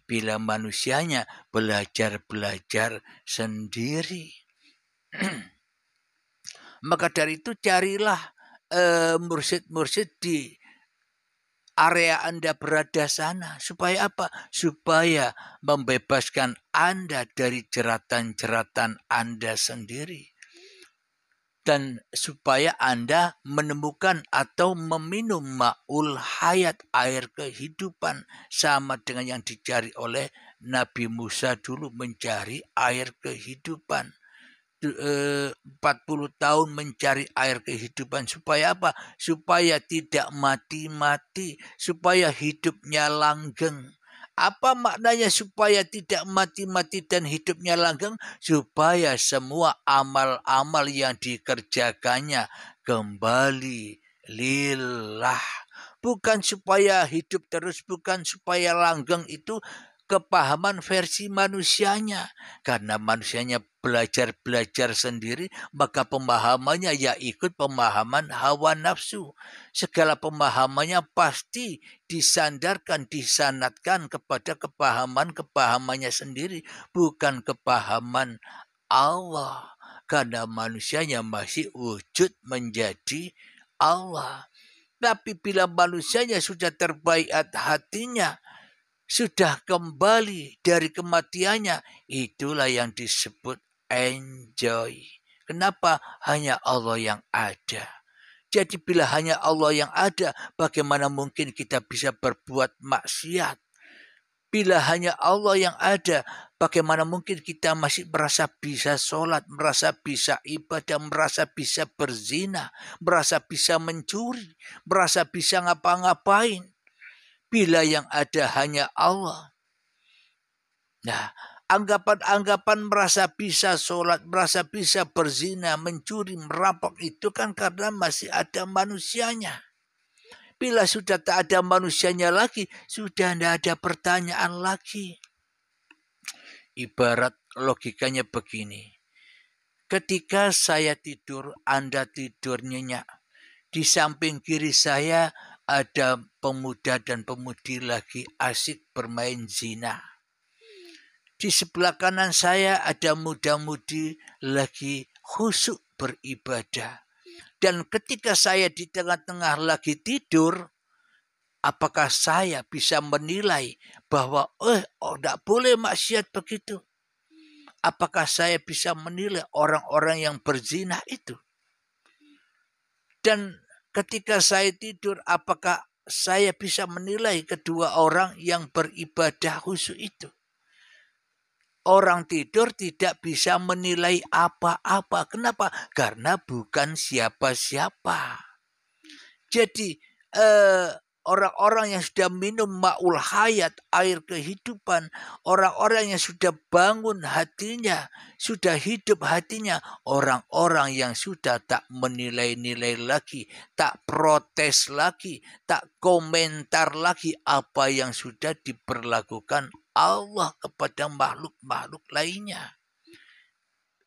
Bila manusianya belajar-belajar sendiri. Maka dari itu carilah mursyid-mursyid di area Anda berada sana. Supaya apa? Supaya membebaskan Anda dari jeratan-jeratan Anda sendiri. Dan supaya Anda menemukan atau meminum ma'ul hayat, air kehidupan. Sama dengan yang dicari oleh Nabi Musa dulu, mencari air kehidupan. 40 tahun mencari air kehidupan. Supaya apa? Supaya tidak mati-mati. Supaya hidupnya langgeng. Apa maknanya supaya tidak mati-mati dan hidupnya langgeng? Supaya semua amal-amal yang dikerjakannya kembali lillah. Bukan supaya hidup terus, bukan supaya langgeng, itu kepahaman versi manusianya. Karena manusianya belajar-belajar sendiri, maka pemahamannya ya ikut pemahaman hawa nafsu. Segala pemahamannya pasti disandarkan, disanatkan kepada kepahamannya sendiri, bukan kepahaman Allah. Karena manusianya masih wujud menjadi Allah. Tapi bila manusianya sudah terbaiat hatinya, sudah kembali dari kematiannya, itulah yang disebut enjoy. Kenapa? Hanya Allah yang ada. Jadi bila hanya Allah yang ada, bagaimana mungkin kita bisa berbuat maksiat? Bila hanya Allah yang ada, bagaimana mungkin kita masih merasa bisa sholat, merasa bisa ibadah, merasa bisa berzina, merasa bisa mencuri, merasa bisa ngapa-ngapain? Bila yang ada hanya Allah. Nah, anggapan-anggapan merasa bisa sholat, merasa bisa berzina, mencuri, merampok, itu kan karena masih ada manusianya. Bila sudah tak ada manusianya lagi, sudah tidak ada pertanyaan lagi. Ibarat logikanya begini. Ketika saya tidur, Anda tidur nyenyak. Di samping kiri saya ada pemuda dan pemudi lagi asik bermain zina. Di sebelah kanan saya ada muda-mudi lagi khusyuk beribadah. Dan ketika saya di tengah-tengah lagi tidur, apakah saya bisa menilai bahwa tidak boleh maksiat begitu? Apakah saya bisa menilai orang-orang yang berzina itu? Dan ketika saya tidur, apakah saya bisa menilai kedua orang yang beribadah khusyuk itu? Orang tidur tidak bisa menilai apa-apa. Kenapa? Karena bukan siapa-siapa. Jadi orang-orang yang sudah minum ma'ul hayat, air kehidupan, orang-orang yang sudah bangun hatinya, sudah hidup hatinya, orang-orang yang sudah tak menilai-nilai lagi, tak protes lagi, tak komentar lagi apa yang sudah diperlakukan Allah kepada makhluk-makhluk lainnya.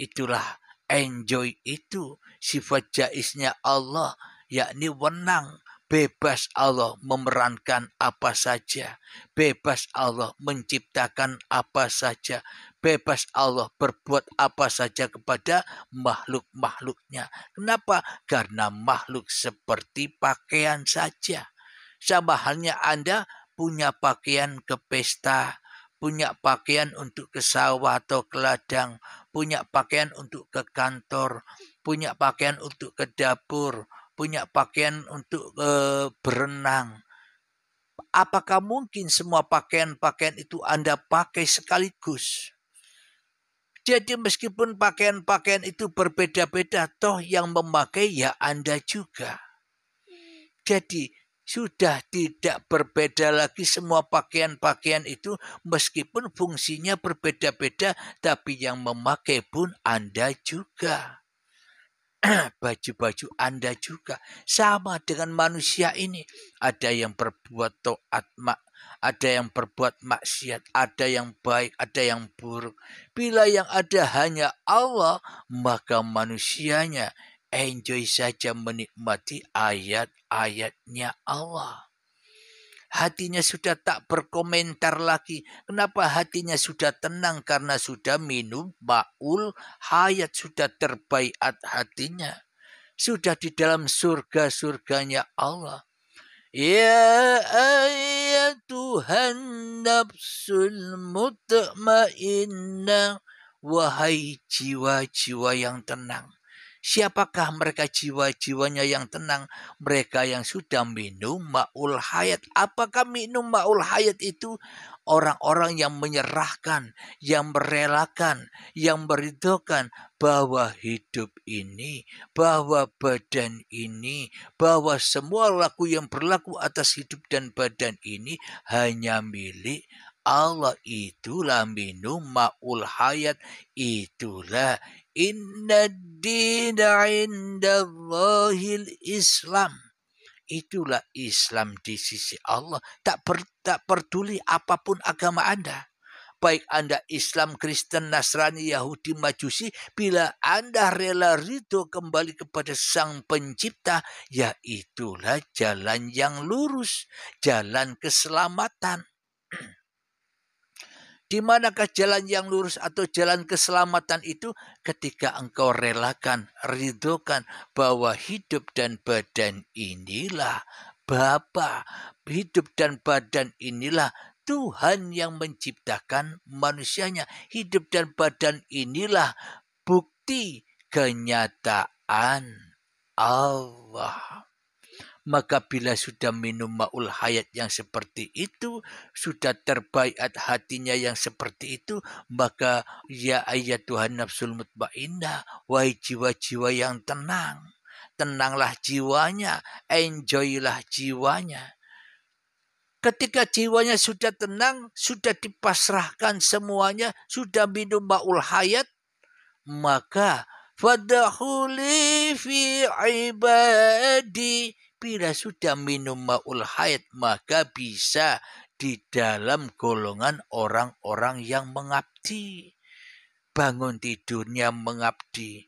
Itulah enjoy itu, sifat jaiznya Allah, yakni wenang. Bebas Allah memerankan apa saja. Bebas Allah menciptakan apa saja. Bebas Allah berbuat apa saja kepada makhluk-makhluknya. Kenapa? Karena makhluk seperti pakaian saja. Sama halnya Anda punya pakaian ke pesta, punya pakaian untuk ke sawah atau ke ladang, punya pakaian untuk ke kantor, punya pakaian untuk ke dapur, punya pakaian untuk berenang. Apakah mungkin semua pakaian-pakaian itu Anda pakai sekaligus? Jadi meskipun pakaian-pakaian itu berbeda-beda, toh yang memakai ya Anda juga. Jadi sudah tidak berbeda lagi semua pakaian-pakaian itu, meskipun fungsinya berbeda-beda, tapi yang memakai pun Anda juga. Baju-baju Anda juga sama dengan manusia ini. Ada yang berbuat taat, ada yang berbuat maksiat, ada yang baik, ada yang buruk. Bila yang ada hanya Allah, maka manusianya enjoy saja menikmati ayat-ayatnya Allah. Hatinya sudah tak berkomentar lagi. Kenapa hatinya sudah tenang? Karena sudah minum ma'ul hayat, sudah terbaiat hatinya. Sudah di dalam surga-surganya Allah. Ya ayyatuhan nafsul mutmainnah, wahai jiwa-jiwa yang tenang. Siapakah mereka jiwa-jiwanya yang tenang? Mereka yang sudah minum ma'ul hayat. Apakah minum ma'ul hayat itu? Orang-orang yang menyerahkan, yang merelakan, yang meridhokan bahwa hidup ini, bahwa badan ini, bahwa semua laku yang berlaku atas hidup dan badan ini hanya milik Allah. Itulah minum ma'ul hayat. Itulah inna dina indallahil Islam. Itulah Islam di sisi Allah. Tak peduli apapun agama Anda. Baik Anda Islam, Kristen, Nasrani, Yahudi, Majusi, bila Anda rela ridho kembali kepada Sang Pencipta, ya itulah jalan yang lurus, jalan keselamatan. Di manakah jalan yang lurus atau jalan keselamatan itu? Ketika engkau relakan, ridhokan bahwa hidup dan badan inilah Bapa, hidup dan badan inilah Tuhan yang menciptakan manusianya. Hidup dan badan inilah bukti kenyataan Allah. Maka bila sudah minum ma'ul hayat yang seperti itu, sudah terbaiat hatinya yang seperti itu, maka ya ayyatuhan nafsul mutmainnah, wahai jiwa-jiwa yang tenang. Tenanglah jiwanya, enjoylah jiwanya. Ketika jiwanya sudah tenang, sudah dipasrahkan semuanya, sudah minum ma'ul hayat, maka fadkhuli fi ibadi. Bila sudah minum ma'ul hayat, maka bisa di dalam golongan orang-orang yang mengabdi. Bangun tidurnya mengabdi,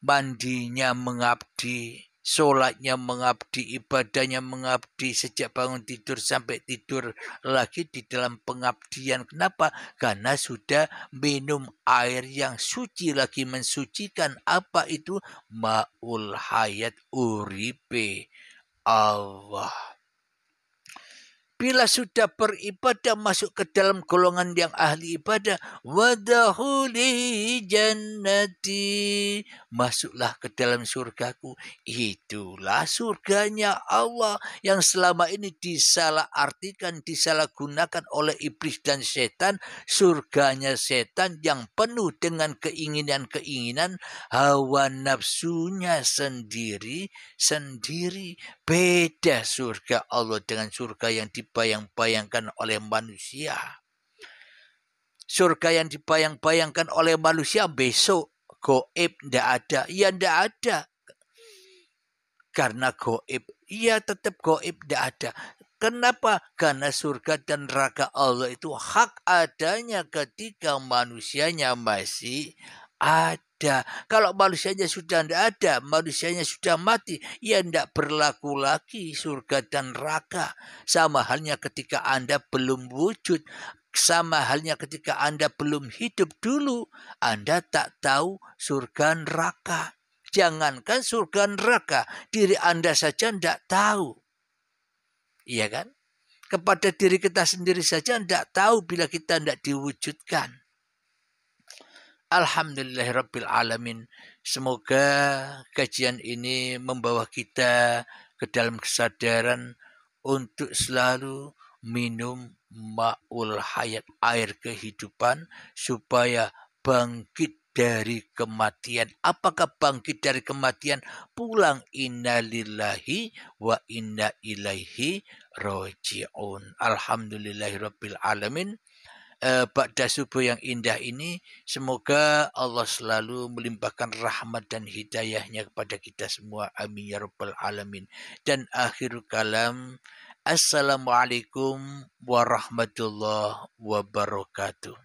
mandinya mengabdi, sholatnya mengabdi, ibadahnya mengabdi, sejak bangun tidur sampai tidur lagi di dalam pengabdian. Kenapa? Karena sudah minum air yang suci, lagi mensucikan. Apa itu? Ma'ul hayat, uripe Allah. Bila sudah beribadah masuk ke dalam golongan yang ahli ibadah, wadahuli jannati, masuklah ke dalam surgaku. Itulah surganya Allah yang selama ini disalahartikan, disalahgunakan oleh iblis dan setan. Surganya setan yang penuh dengan keinginan-keinginan hawa nafsunya sendiri. Beda surga Allah dengan surga yang dibayang-bayangkan oleh manusia. Surga yang dibayang-bayangkan oleh manusia besok gaib tidak ada. Ya tidak ada. Karena gaib, ya tetap gaib tidak ada. Kenapa? Karena surga dan neraka Allah itu hak adanya ketika manusianya masih ada. Kalau manusianya sudah tidak ada, manusianya sudah mati, ya tidak berlaku lagi surga dan neraka. Sama halnya ketika Anda belum wujud, sama halnya ketika Anda belum hidup dulu, Anda tak tahu surga neraka. Jangankan surga neraka, diri Anda saja tidak tahu. Iya kan? Kepada diri kita sendiri saja tidak tahu bila kita tidak diwujudkan. Alhamdulillahirabbil alamin. Semoga kajian ini membawa kita ke dalam kesadaran untuk selalu minum ma'ul hayat, air kehidupan, supaya bangkit dari kematian. Apakah bangkit dari kematian? Pulang innalillahi wa inna ilaihi roji'un. Alhamdulillahirabbil alamin. Ba'da subuh yang indah ini, semoga Allah selalu melimpahkan rahmat dan hidayahnya kepada kita semua. Amin ya rabbal alamin. Dan akhir kalam, assalamualaikum warahmatullahi wabarakatuh.